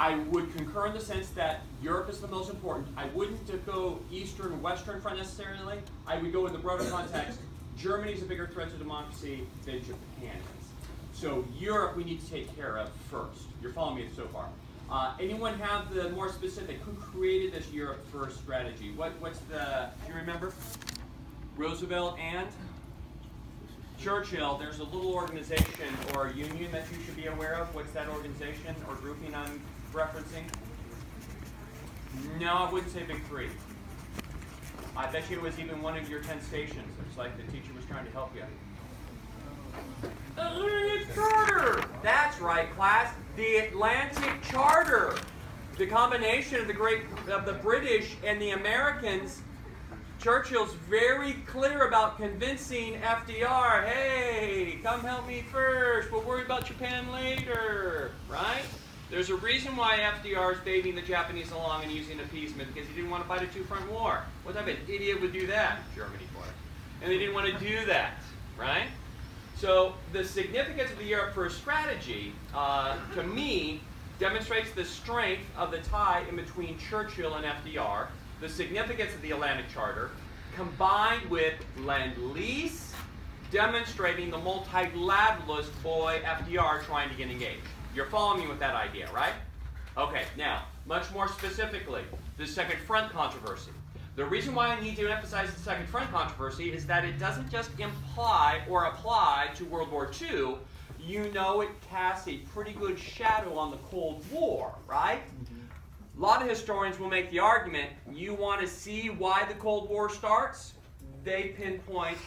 I would concur in the sense that Europe is the most important. I wouldn't go Eastern, Western front necessarily. I would go in the broader context. Germany is a bigger threat to democracy than Japan is. So Europe we need to take care of first. You're following me so far. Anyone have the more specific? Who created this Europe first strategy? What's the, do you remember? Roosevelt and Churchill. There's a little organization or union that you should be aware of. What's that organization or grouping I'm referencing? No, I wouldn't say big three. I bet you it was even one of your 10 stations. It's like the teacher was trying to help you. Atlantic Charter! That's right, class. The Atlantic Charter. The combination of the British and the Americans. Churchill's very clear about convincing FDR, hey, come help me first. We'll worry about Japan later, right? There's a reason why FDR is baiting the Japanese along and using appeasement, because he didn't want to fight a two-front war. What type of idiot would do that? Germany for it. And they didn't want to do that, right? So the significance of the Europe First strategy, to me, demonstrates the strength of the tie in between Churchill and FDR, the significance of the Atlantic Charter, combined with Lend-Lease, demonstrating the multilateralist boy FDR trying to get engaged. You're following me with that idea, right? Okay, now, much more specifically, the Second Front controversy. The reason why I need to emphasize the Second Front controversy is that it doesn't just imply or apply to World War II. You know it casts a pretty good shadow on the Cold War, right? A lot of historians will make the argument, you want to see why the Cold War starts? They pinpoint,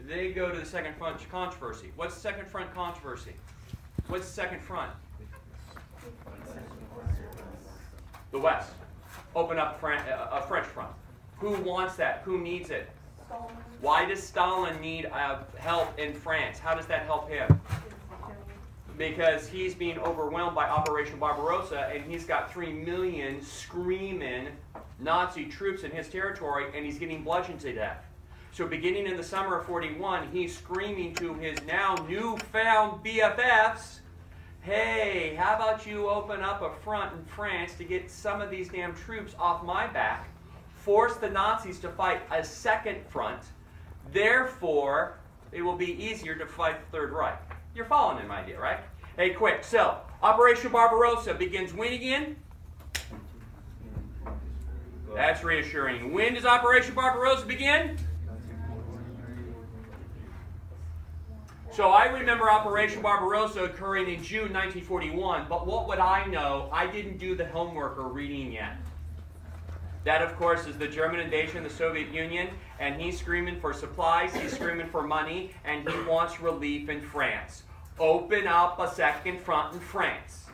they go to the Second Front controversy. What's the Second Front controversy? What's the Second Front? The West. Open up a French front. Who wants that? Who needs it? Why does Stalin need help in France? How does that help him? Because he's being overwhelmed by Operation Barbarossa, and he's got 3 million screaming Nazi troops in his territory, and he's getting bludgeoned to death. So beginning in the summer of 41, he's screaming to his now newfound BFFs, hey, how about you open up a front in France to get some of these damn troops off my back, force the Nazis to fight a second front, therefore it will be easier to fight the Third Reich. You're following in my idea, right? Hey, quick. So, Operation Barbarossa begins when again? That's reassuring. When does Operation Barbarossa begin? So I remember Operation Barbarossa occurring in June 1941, but what would I know? I didn't do the homework or reading yet. That, of course, is the German invasion of the Soviet Union, and he's screaming for supplies, he's screaming for money, and he wants relief in France. Open up a second front in France.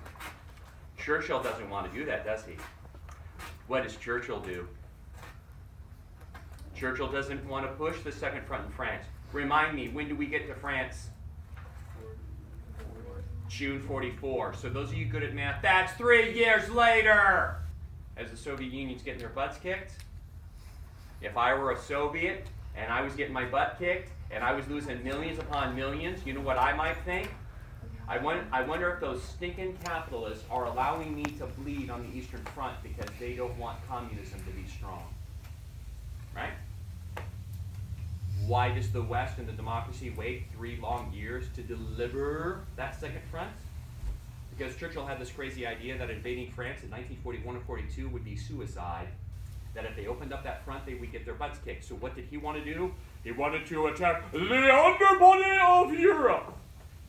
Churchill doesn't want to do that, does he? What does Churchill do? Churchill doesn't want to push the second front in France. Remind me, when do we get to France? June 44. So those of you good at math, that's 3 years later! As the Soviet Union's getting their butts kicked. If I were a Soviet and I was getting my butt kicked and I was losing millions upon millions, you know what I might think? I wonder if those stinking capitalists are allowing me to bleed on the Eastern Front because they don't want communism to be strong. Right? Why does the West and the democracy wait 3 long years to deliver that second front? Because Churchill had this crazy idea that invading France in 1941 and 42 would be suicide. That if they opened up that front, they would get their butts kicked. So what did he want to do? He wanted to attack the underbody of Europe.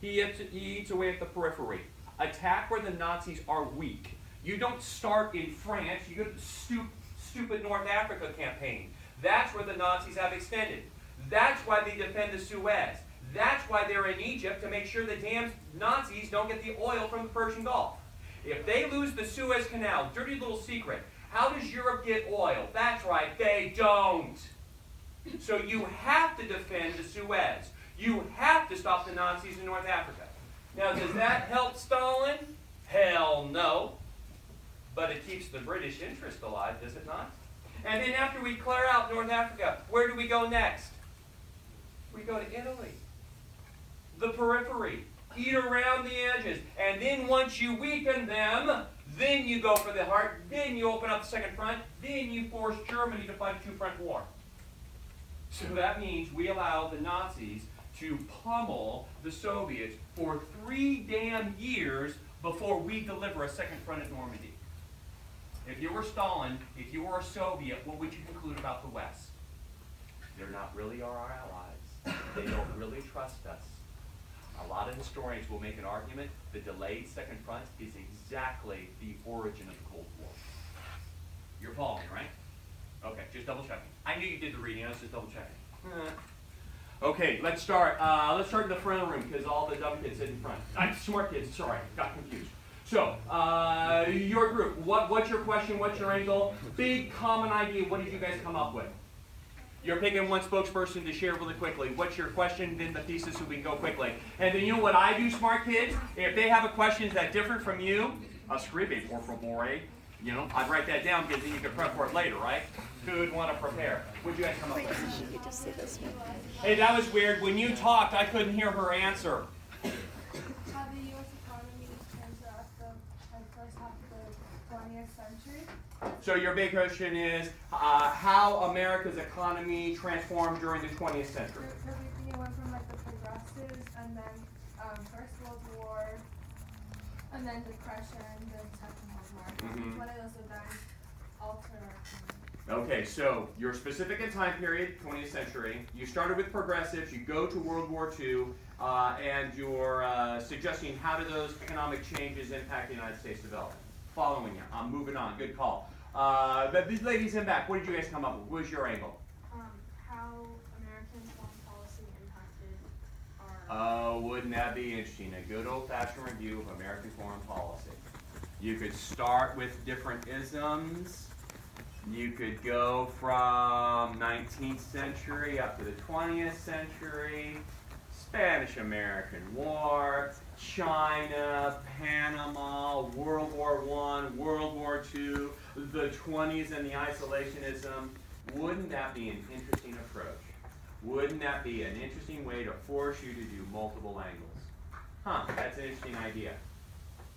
He eats away at the periphery. Attack where the Nazis are weak. You don't start in France. You go to the stupid North Africa campaign. That's where the Nazis have extended. That's why they defend the Suez. That's why they're in Egypt, to make sure the damn Nazis don't get the oil from the Persian Gulf. If they lose the Suez Canal, dirty little secret, how does Europe get oil? That's right, they don't. So you have to defend the Suez. You have to stop the Nazis in North Africa. Now, does that help Stalin? Hell no. But it keeps the British interest alive, does it not? And then after we clear out North Africa, where do we go next? We go to Italy. The periphery. Eat around the edges. And then once you weaken them, Then you go for the heart. Then you open up the second front. Then you force Germany to fight a two-front war. So that means we allow the Nazis to pummel the Soviets for 3 damn years before we deliver a second front at Normandy. If you were Stalin, if you were a Soviet, what would you conclude about the West? They're not really our allies. They don't really trust us. A lot of historians will make an argument the delayed second front is exactly the origin of the Cold War. You're following, right? Okay, just double checking. I knew you did the reading, I was just double checking. Okay, let's start. Let's start in the front of the room because all the dumb kids sit in front. I'm smart kids, sorry, got confused. So, your group, what's your question, what's your angle? Big common idea, what did you guys come up with? You're picking one spokesperson to share really quickly. What's your question, then the thesis, so we can go quickly. And then you know what I do, smart kids? If they have a question that's different from you, scribe, por favore. You know, I'd write that down because then you can prep for it later, right? Who would want to prepare? What'd you guys come up with? You could just say this one. Hey, that was weird. When you talked, I couldn't hear her answer. How the U.S. economy changed throughout the first half of the 20th century. So your big question is how America's economy transformed during the 20th century. It went from like the progressives and then First World War and then Depression, then Second World War. One of those events altered our economy. Okay, so you're specific in time period, 20th century. You started with progressives, you go to World War II, and you're suggesting how do those economic changes impact the United States development. Following you. I'm moving on. Good call. But these ladies in back, what did you guys come up with? What was your angle? How American foreign policy impacted our... Oh, wouldn't that be interesting? A good old-fashioned review of American foreign policy. You could start with different isms. You could go from 19th century up to the 20th century. Spanish-American War, China, Panama, World War I, World War II, the 20s and the isolationism. Wouldn't that be an interesting approach? Wouldn't that be an interesting way to force you to do multiple angles? That's an interesting idea.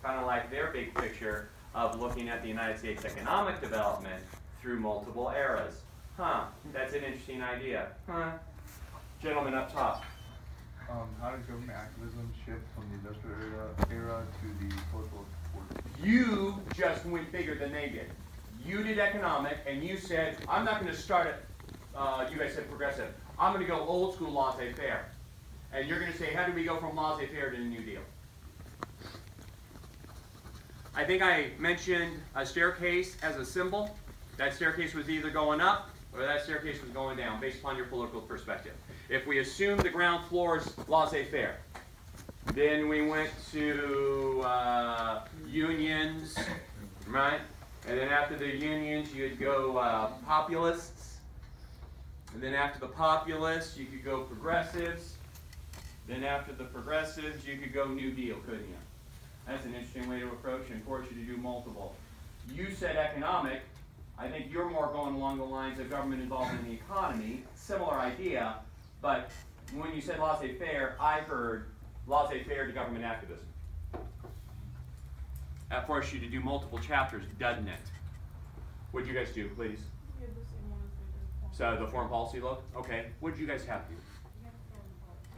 Kind of like their big picture of looking at the United States economic development through multiple eras. That's an interesting idea. Gentlemen up top. How did government activism shift from the industrial era to the political order? You just went bigger than they did. You did economic, and you said, I'm not going to start at, you guys said progressive, I'm going to go old school laissez-faire. And you're going to say, how do we go from laissez-faire to the New Deal? I think I mentioned a staircase as a symbol. That staircase was either going up or that staircase was going down based upon your political perspective. If we assume the ground floor is laissez-faire, then we went to unions, right? And then after the unions, you'd go populists. And then after the populists, you could go progressives. Then after the progressives, you could go New Deal, couldn't you? That's an interesting way to approach and force you to do multiple. You said economic. I think you're more going along the lines of government involvement in the economy. Similar idea. But when you said laissez-faire, I heard laissez-faire to government activism. That forces you to do multiple chapters, doesn't it? What'd you guys do, please? We had the same one as So the foreign policy look? Okay. What did you guys have?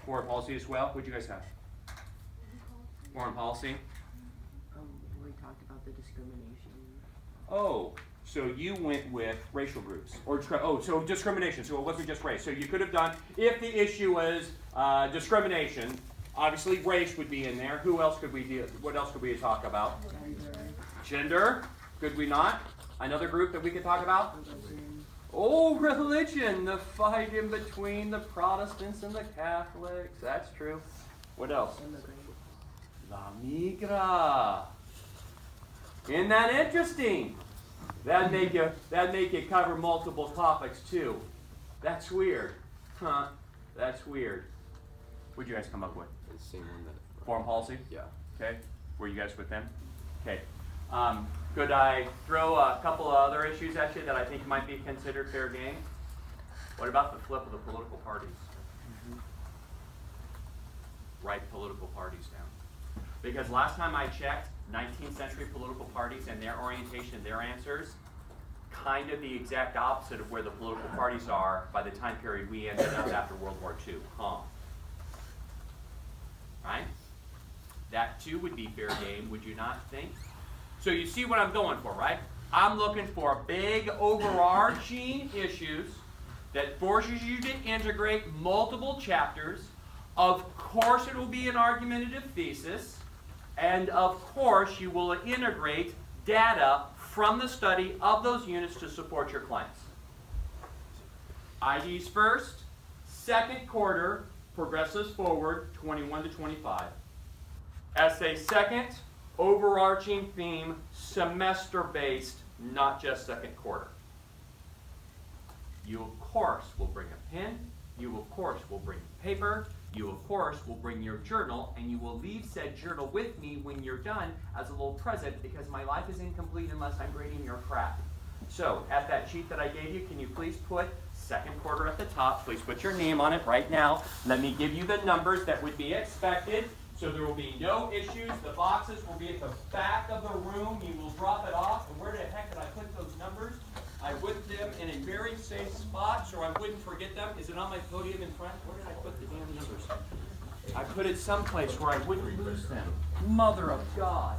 Foreign policy as well? What did you guys have? Foreign policy? We talked about the discrimination. Oh, so you went with racial groups, or so discrimination. So it wasn't just race. So you could have done, if the issue was discrimination, obviously race would be in there. Who else could we do? What else could we talk about? Gender. Could we not? Another group that we could talk about? Oh, religion. The fight in between the Protestants and the Catholics. That's true. What else? La migra. Isn't that interesting? That'd make you cover multiple topics too. That's weird. That's weird. What'd you guys come up with? The same one that. Foreign policy? Yeah. Okay. Were you guys with them? Okay. Could I throw a couple of other issues at you that I think might be considered fair game? What about the flip of the political parties? Write political parties down. Because last time I checked, 19th century political parties and their orientation, their answers, kind of the exact opposite of where the political parties are by the time period we ended up after World War II. Right? That too would be fair game, would you not think? So you see what I'm going for, right? I'm looking for big overarching issues that forces you to integrate multiple chapters. Of course it will be an argumentative thesis, and of course you will integrate data from the study of those units to support your claims. IDs first, second quarter, progresses forward, 21 to 25. Essay second, overarching theme, semester-based, not just second quarter. You, of course, will bring a pen. You, of course, will bring paper. You, of course, will bring your journal, and you will leave said journal with me when you're done as a little present, because my life is incomplete unless I'm grading your crap. So, at that sheet that I gave you, can you please put second quarter at the top? Please put your name on it right now. Let me give you the numbers that would be expected, so there will be no issues. The boxes will be at the back of the room. You will drop it off. And where the heck did I put those numbers? I put them in a very safe spot so I wouldn't forget them. Is it on my podium in front? Where did I put the damn numbers? I put it someplace where I wouldn't lose them. Mother of God.